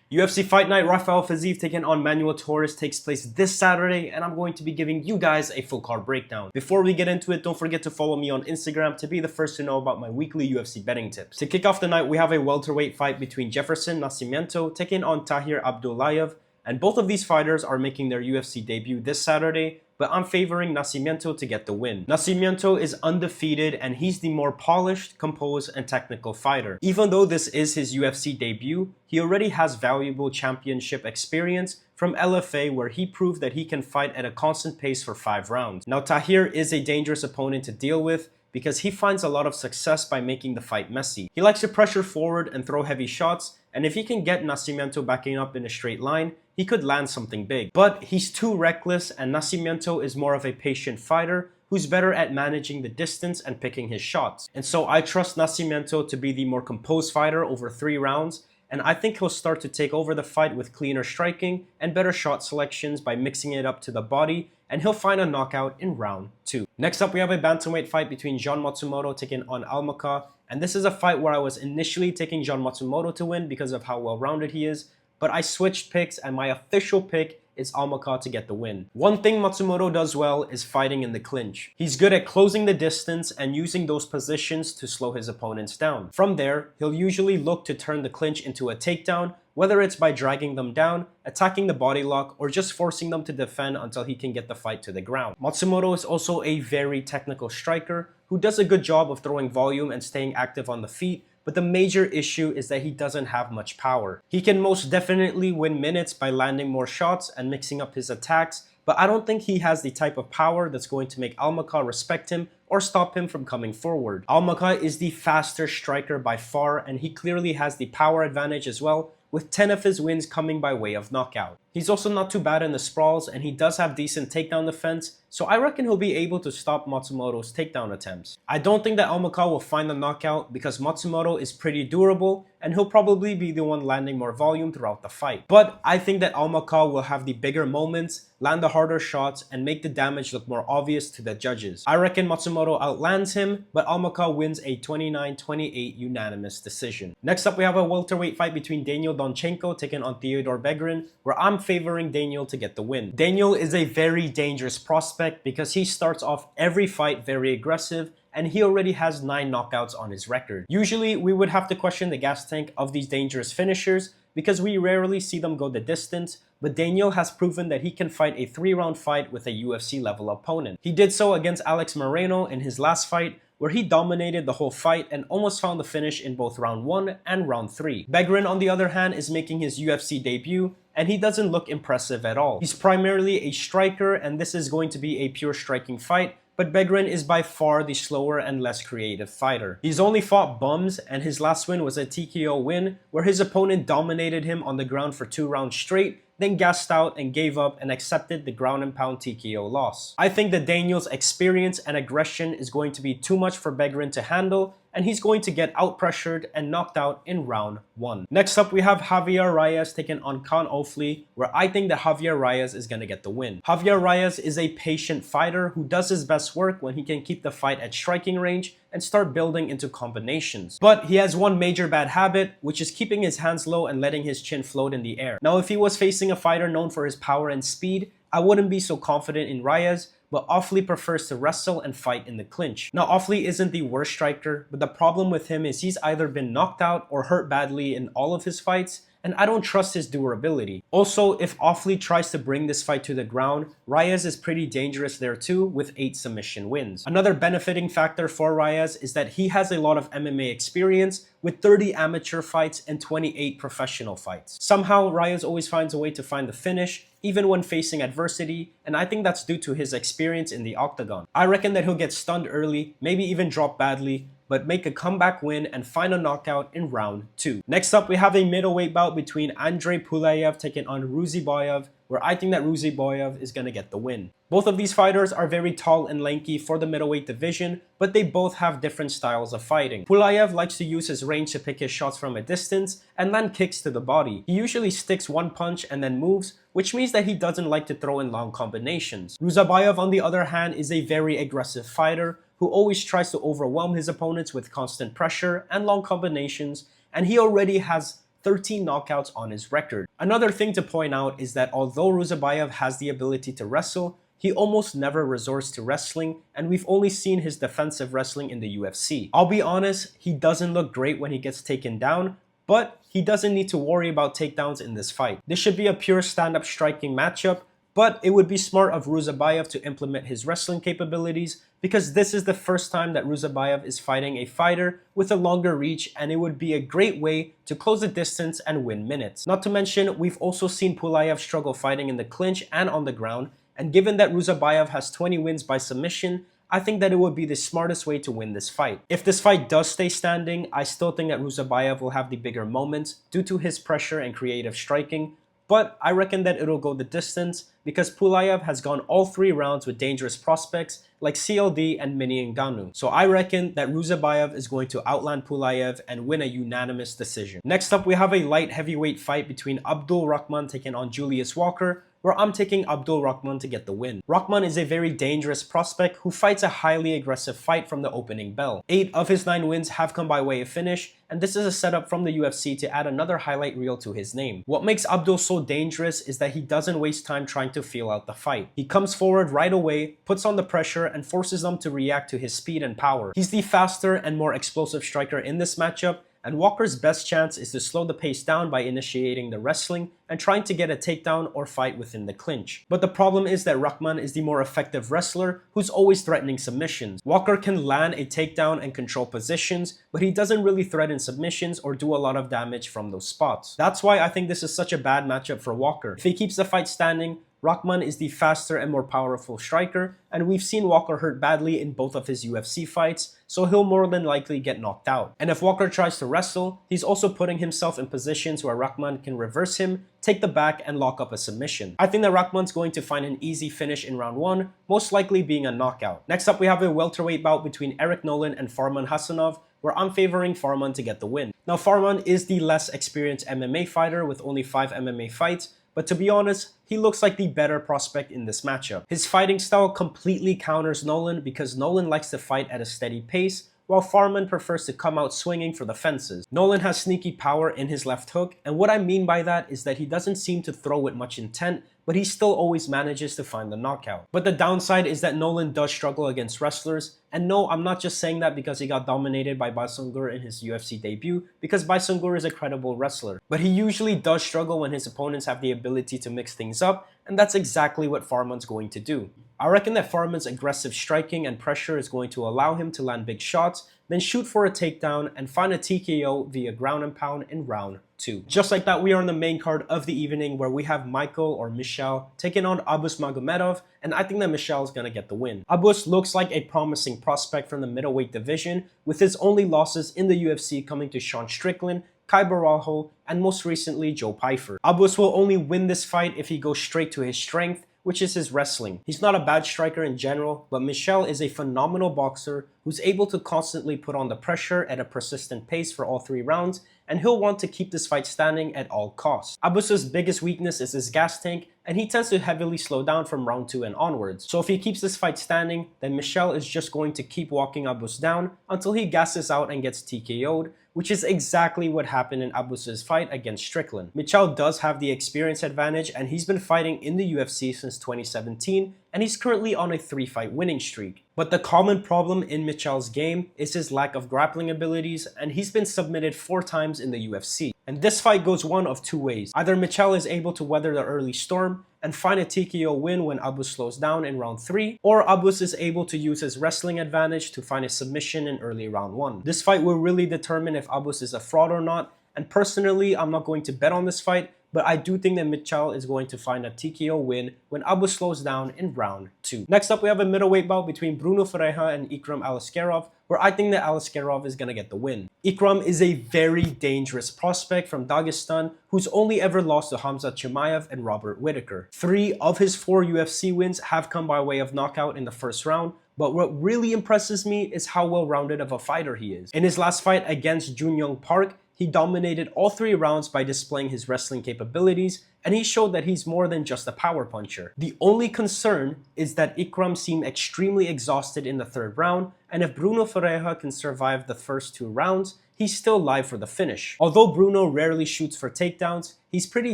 UFC Fight Night Rafael Fiziev taking on Manuel Torres takes place this Saturday, and I'm going to be giving you guys a full card breakdown. Before we get into it, don't forget to follow me on Instagram to be the first to know about my weekly UFC betting tips. To kick off the night, we have a welterweight fight between Jefferson Nascimento taking on Tahir Abdullayev, and both of these fighters are making their UFC debut this Saturday, but I'm favoring Nascimento to get the win. Nascimento is undefeated and he's the more polished, composed, and technical fighter. Even though this is his UFC debut, he already has valuable championship experience from LFA where he proved that he can fight at a constant pace for 5 rounds. Now Tahir is a dangerous opponent to deal with because he finds a lot of success by making the fight messy. He likes to pressure forward and throw heavy shots, and if he can get Nascimento backing up in a straight line, he could land something big. But he's too reckless, and Nascimento is more of a patient fighter who's better at managing the distance and picking his shots. And so I trust Nascimento to be the more composed fighter over 3 rounds, and I think he'll start to take over the fight with cleaner striking and better shot selections by mixing it up to the body, and he'll find a knockout in round 2. Next up, we have a bantamweight fight between Matsumoto taking on Almakhan, and this is a fight where I was initially taking Matsumoto to win because of how well-rounded he is, but I switched picks and my official pick is Almakhan to get the win. One thing Matsumoto does well is fighting in the clinch. He's good at closing the distance and using those positions to slow his opponents down. From there, he'll usually look to turn the clinch into a takedown, whether it's by dragging them down, attacking the body lock, or just forcing them to defend until he can get the fight to the ground. Matsumoto is also a very technical striker who does a good job of throwing volume and staying active on the feet, but the major issue is that he doesn't have much power. He can most definitely win minutes by landing more shots and mixing up his attacks, but I don't think he has the type of power that's going to make Almakhan respect him or stop him from coming forward. Almakhan is the faster striker by far, and he clearly has the power advantage as well, with 10 of his wins coming by way of knockout. He's also not too bad in the sprawls, and he does have decent takedown defense, so I reckon he'll be able to stop Matsumoto's takedown attempts. I don't think that Almakhan will find the knockout because Matsumoto is pretty durable, and he'll probably be the one landing more volume throughout the fight. But I think that Almakhan will have the bigger moments, land the harder shots, and make the damage look more obvious to the judges. I reckon Matsumoto outlands him, but Almakhan wins a 29-28 unanimous decision. Next up, we have a welterweight fight between Donchenko taking on Theodor Berggren, where I'm favoring Daniil to get the win. Daniil is a very dangerous prospect because he starts off every fight very aggressive, and he already has 9 knockouts on his record. Usually, we would have to question the gas tank of these dangerous finishers because we rarely see them go the distance, but Daniil has proven that he can fight a 3-round fight with a UFC level opponent. He did so against Alex Moreno in his last fight, where he dominated the whole fight and almost found the finish in both round 1 and round 3. Berggren, on the other hand, is making his UFC debut, and he doesn't look impressive at all. He's primarily a striker, and this is going to be a pure striking fight, but Berggren is by far the slower and less creative fighter. He's only fought bums, and his last win was a TKO win, where his opponent dominated him on the ground for 2 rounds straight, then gassed out and gave up and accepted the ground and pound TKO loss. I think that Daniil's experience and aggression is going to be too much for Berggren to handle, and he's going to get out-pressured and knocked out in round 1. Next up, we have Javier Reyes taking on Kaan Ofli, where I think that Javier Reyes is going to get the win. Javier Reyes is a patient fighter who does his best work when he can keep the fight at striking range and start building into combinations. But he has one major bad habit, which is keeping his hands low and letting his chin float in the air. Now, if he was facing a fighter known for his power and speed, I wouldn't be so confident in Reyes, but Ofli prefers to wrestle and fight in the clinch. Now, Ofli isn't the worst striker, but the problem with him is he's either been knocked out or hurt badly in all of his fights, and I don't trust his durability. Also, if Ofli tries to bring this fight to the ground, Reyes is pretty dangerous there too, with 8 submission wins. Another benefiting factor for Reyes is that he has a lot of MMA experience, with 30 amateur fights and 28 professional fights. Somehow, Reyes always finds a way to find the finish, even when facing adversity, and I think that's due to his experience in the octagon. I reckon that he'll get stunned early, maybe even drop badly, but make a comeback win and find a knockout in round 2. Next up, we have a middleweight bout between Andrey Pulyaev taking on Ruziboev, where I think that Ruziboev is going to get the win. Both of these fighters are very tall and lanky for the middleweight division, but they both have different styles of fighting. Pulyaev likes to use his range to pick his shots from a distance and land kicks to the body. He usually sticks one punch and then moves, which means that he doesn't like to throw in long combinations. Ruziboev, on the other hand, is a very aggressive fighter who always tries to overwhelm his opponents with constant pressure and long combinations, and he already has 13 knockouts on his record. Another thing to point out is that although Ruziboev has the ability to wrestle, he almost never resorts to wrestling, and we've only seen his defensive wrestling in the UFC. I'll be honest, he doesn't look great when he gets taken down, but he doesn't need to worry about takedowns in this fight. This should be a pure stand-up striking matchup, but it would be smart of Ruziboev to implement his wrestling capabilities because this is the first time that Ruziboev is fighting a fighter with a longer reach, and it would be a great way to close the distance and win minutes. Not to mention, we've also seen Pulyaev struggle fighting in the clinch and on the ground, and given that Ruziboev has 20 wins by submission, I think that it would be the smartest way to win this fight. If this fight does stay standing, I still think that Ruziboev will have the bigger moments due to his pressure and creative striking, but I reckon that it'll go the distance because Pulyaev has gone all 3 rounds with dangerous prospects like CLD and Mini Ngannou. So I reckon that Ruziboev is going to outland Pulyaev and win a unanimous decision. Next up, we have a light heavyweight fight between AbdulRakhman taking on Julius Walker, where I'm taking AbdulRakhman to get the win. Rahman is a very dangerous prospect who fights a highly aggressive fight from the opening bell. 8 of his 9 wins have come by way of finish, and this is a setup from the UFC to add another highlight reel to his name. What makes Abdul so dangerous is that he doesn't waste time trying to feel out the fight. He comes forward right away, puts on the pressure, and forces them to react to his speed and power. He's the faster and more explosive striker in this matchup, and Walker's best chance is to slow the pace down by initiating the wrestling and trying to get a takedown or fight within the clinch. But the problem is that Rahman is the more effective wrestler who's always threatening submissions. Walker can land a takedown and control positions, but he doesn't really threaten submissions or do a lot of damage from those spots. That's why I think this is such a bad matchup for Walker. If he keeps the fight standing, Rahman is the faster and more powerful striker, and we've seen Walker hurt badly in both of his UFC fights, so he'll more than likely get knocked out. And if Walker tries to wrestle, he's also putting himself in positions where Rahman can reverse him, take the back, and lock up a submission. I think that Rahman's going to find an easy finish in round 1, most likely being a knockout. Next up, we have a welterweight bout between Eric Nolan and Farman Hasonov, where I'm favoring Farman to get the win. Now, Farman is the less experienced MMA fighter with only 5 MMA fights, but to be honest, he looks like the better prospect in this matchup. His fighting style completely counters Nolan because Nolan likes to fight at a steady pace, while Farman prefers to come out swinging for the fences. Nolan has sneaky power in his left hook, and what I mean by that is that he doesn't seem to throw with much intent, but he still always manages to find the knockout. But the downside is that Nolan does struggle against wrestlers, and no, I'm not just saying that because he got dominated by Baysungur in his UFC debut, because Baysungur is a credible wrestler. But he usually does struggle when his opponents have the ability to mix things up, and that's exactly what Farman's going to do. I reckon that Farman's aggressive striking and pressure is going to allow him to land big shots, then shoot for a takedown and find a TKO via ground and pound in round 2. Just like that, we are on the main card of the evening where we have Michal or Michal taking on Magomedov, and I think that Michal is going to get the win. Abus looks like a promising prospect from the middleweight division, with his only losses in the UFC coming to Sean Strickland, Kai Barajo, and most recently Joe Pyfer. Abus will only win this fight if he goes straight to his strength, which is his wrestling. He's not a bad striker in general, but Michal is a phenomenal boxer who's able to constantly put on the pressure at a persistent pace for all 3 rounds, and he'll want to keep this fight standing at all costs. Abus's biggest weakness is his gas tank, and he tends to heavily slow down from round 2 and onwards. So if he keeps this fight standing, then Michal is just going to keep walking Abus down until he gasses out and gets TKO'd, which is exactly what happened in Abus's fight against Strickland. Michal does have the experience advantage, and he's been fighting in the UFC since 2017, and he's currently on a 3-fight winning streak. But the common problem in Michal's game is his lack of grappling abilities, and he's been submitted 4 times in the UFC. And this fight goes one of 2 ways. Either Michal is able to weather the early storm and find a TKO win when Abus slows down in round 3, or Abus is able to use his wrestling advantage to find a submission in early round 1. This fight will really determine if Abus is a fraud or not, and personally, I'm not going to bet on this fight, but I do think that Michal is going to find a TKO win when Abus slows down in round 2. Next up, we have a middleweight bout between Bruno Ferreira and Ikram Aliskerov, where I think that Aliskerov is going to get the win. Ikram is a very dangerous prospect from Dagestan who's only ever lost to Hamza Chimaev and Robert Whittaker. 3 of his 4 UFC wins have come by way of knockout in the first round, but what really impresses me is how well-rounded of a fighter he is. In his last fight against Junyoung Park, he dominated all 3 rounds by displaying his wrestling capabilities, and he showed that he's more than just a power puncher. The only concern is that Ikram seemed extremely exhausted in the 3rd round, and if Bruno Ferreira can survive the first 2 rounds, he's still live for the finish. Although Bruno rarely shoots for takedowns, he's pretty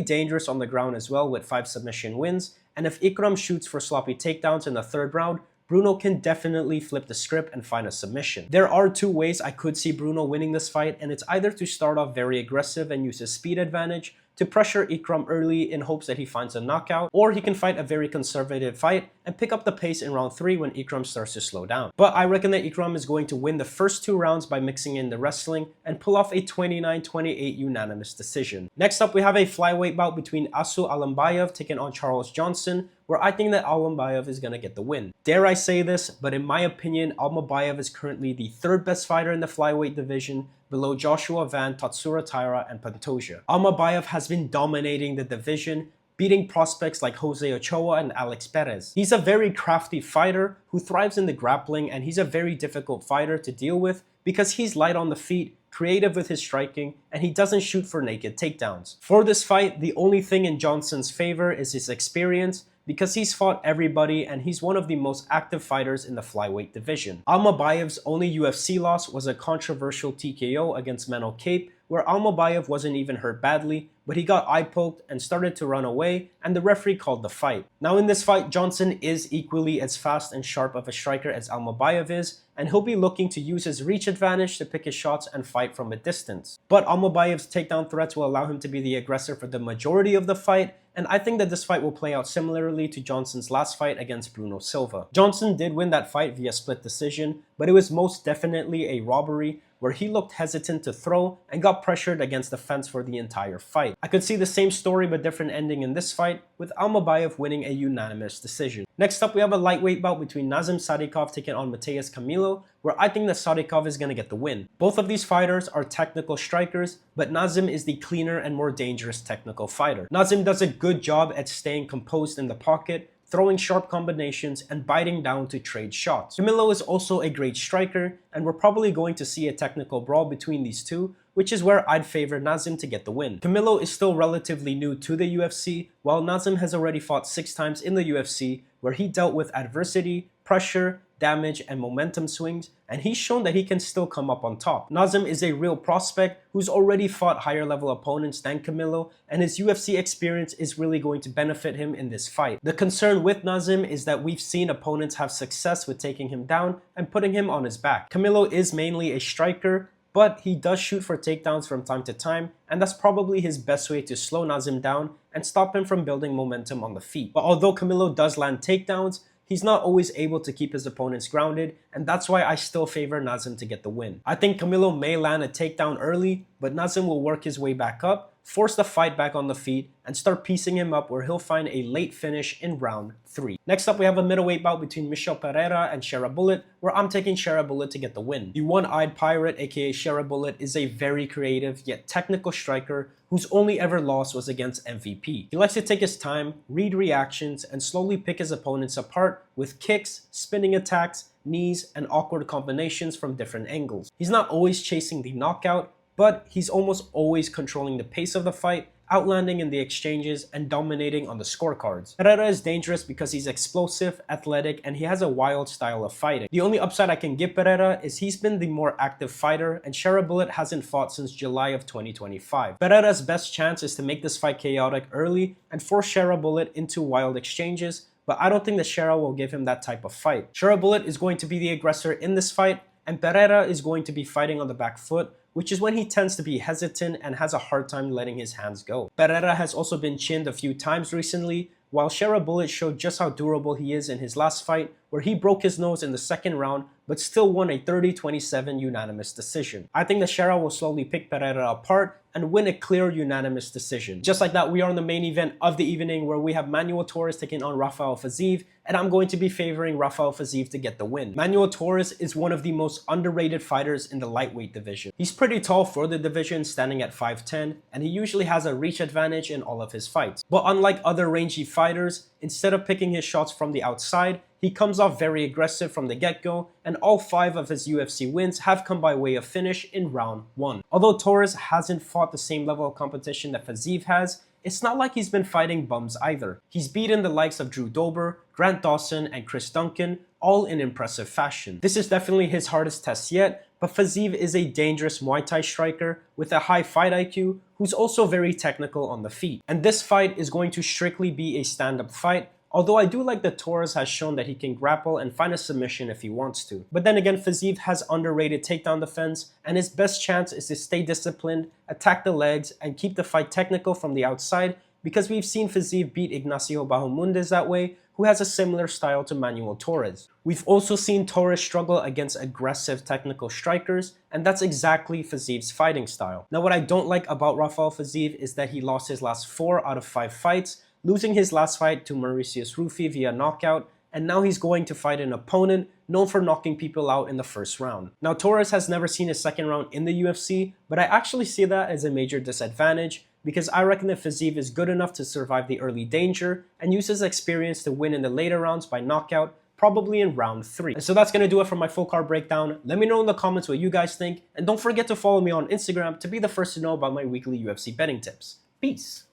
dangerous on the ground as well with 5 submission wins, and if Ikram shoots for sloppy takedowns in the 3rd round, Bruno can definitely flip the script and find a submission. There are 2 ways I could see Bruno winning this fight, and it's either to start off very aggressive and use his speed advantage to pressure Ikram early in hopes that he finds a knockout, or he can fight a very conservative fight and pick up the pace in round 3 when Ikram starts to slow down. But I reckon that Ikram is going to win the first 2 rounds by mixing in the wrestling and pull off a 29-28 unanimous decision. Next up, we have a flyweight bout between Asu Almakhan taking on Charles Johnson, where I think that Almakhan is going to get the win. Dare I say this, but in my opinion, Almakhan is currently the 3rd best fighter in the flyweight division, below Joshua Van, Tatsuro Taira, and Pantoja. Almakhan has been dominating the division, beating prospects like Jose Ochoa and Alex Perez. He's a very crafty fighter who thrives in the grappling, and he's a very difficult fighter to deal with because he's light on the feet, creative with his striking, and he doesn't shoot for naked takedowns. For this fight, the only thing in Johnson's favor is his experience, because he's fought everybody and he's one of the most active fighters in the flyweight division. Almakhan's only UFC loss was a controversial TKO against Manuel Cape, where Almakhan wasn't even hurt badly, but he got eye-poked and started to run away, and the referee called the fight. Now in this fight, Johnson is equally as fast and sharp of a striker as Almakhan is, and he'll be looking to use his reach advantage to pick his shots and fight from a distance. But Almakhan's takedown threats will allow him to be the aggressor for the majority of the fight, and I think that this fight will play out similarly to Johnson's last fight against Bruno Silva. Johnson did win that fight via split decision, but it was most definitely a robbery where he looked hesitant to throw and got pressured against the fence for the entire fight. I could see the same story but different ending in this fight, with Almakhan winning a unanimous decision. Next up, we have a lightweight bout between Nazim Sadykhov taking on Mateus Camilo, where I think that Sadykhov is going to get the win. Both of these fighters are technical strikers, but Nazim is the cleaner and more dangerous technical fighter. Nazim does a good job at staying composed in the pocket, throwing sharp combinations, and biting down to trade shots. Camilo is also a great striker, and we're probably going to see a technical brawl between these two, which is where I'd favor Nazim to get the win. Camilo is still relatively new to the UFC, while Nazim has already fought 6 times in the UFC, where he dealt with adversity, pressure, damage, and momentum swings, and he's shown that he can still come up on top. Nazim is a real prospect who's already fought higher level opponents than Camilo, and his UFC experience is really going to benefit him in this fight. The concern with Nazim is that we've seen opponents have success with taking him down and putting him on his back. Camilo is mainly a striker, but he does shoot for takedowns from time to time, and that's probably his best way to slow Nazim down and stop him from building momentum on the feet. But although Camilo does land takedowns, he's not always able to keep his opponents grounded, and that's why I still favor Nazim to get the win. I think Camilo may land a takedown early, but Nazim will work his way back up, force the fight back on the feet, and start piecing him up where he'll find a late finish in round 3. Next up, we have a middleweight bout between Michal Pereira and Sharabullet, where I'm taking Sharabullet to get the win. The one-eyed pirate, aka Sharabullet, is a very creative yet technical striker whose only ever loss was against MVP. He likes to take his time, read reactions, and slowly pick his opponents apart with kicks, spinning attacks, knees, and awkward combinations from different angles. He's not always chasing the knockout, but he's almost always controlling the pace of the fight, outlanding in the exchanges, and dominating on the scorecards. Pereira is dangerous because he's explosive, athletic, and he has a wild style of fighting. The only upside I can give Pereira is he's been the more active fighter, and Sharabullet hasn't fought since July of 2025. Pereira's best chance is to make this fight chaotic early and force Sharabullet into wild exchanges, but I don't think that Shara will give him that type of fight. Sharabullet is going to be the aggressor in this fight, and Pereira is going to be fighting on the back foot, which is when he tends to be hesitant and has a hard time letting his hands go. Pereira has also been chinned a few times recently, while Sharabullet showed just how durable he is in his last fight, where he broke his nose in the 2nd round but still won a 30-27 unanimous decision. I think that Shara will slowly pick Pereira apart and win a clear unanimous decision. Just like that, we are in the main event of the evening, where we have Manuel Torres taking on Rafael Fiziev, and I'm going to be favoring Rafael Fiziev to get the win. Manuel Torres is one of the most underrated fighters in the lightweight division. He's pretty tall for the division, standing at 5'10", and he usually has a reach advantage in all of his fights. But unlike other rangy fighters, instead of picking his shots from the outside, he comes off very aggressive from the get-go, and all 5 of his UFC wins have come by way of finish in round 1. Although Torres hasn't fought the same level of competition that Fiziev has, it's not like he's been fighting bums either. He's beaten the likes of Drew Dober, Grant Dawson, and Chris Duncan, all in impressive fashion. This is definitely his hardest test yet, but Fiziev is a dangerous Muay Thai striker with a high fight IQ who's also very technical on the feet. And this fight is going to strictly be a stand-up fight, although I do like that Torres has shown that he can grapple and find a submission if he wants to. But then again, Fiziev has underrated takedown defense, and his best chance is to stay disciplined, attack the legs, and keep the fight technical from the outside, because we've seen Fiziev beat Ignacio Bahamondes that way, who has a similar style to Manuel Torres. We've also seen Torres struggle against aggressive technical strikers, and that's exactly Fiziev's fighting style. Now, what I don't like about Rafael Fiziev is that he lost his last 4 out of 5 fights, losing his last fight to Mauritius Rufi via knockout, and now he's going to fight an opponent known for knocking people out in the first round. Now, Torres has never seen a second round in the UFC, but I actually see that as a major disadvantage, because I reckon that Fiziev is good enough to survive the early danger and use his experience to win in the later rounds by knockout, probably in round 3. And so that's going to do it for my full card breakdown. Let me know in the comments what you guys think, and don't forget to follow me on Instagram to be the first to know about my weekly UFC betting tips. Peace!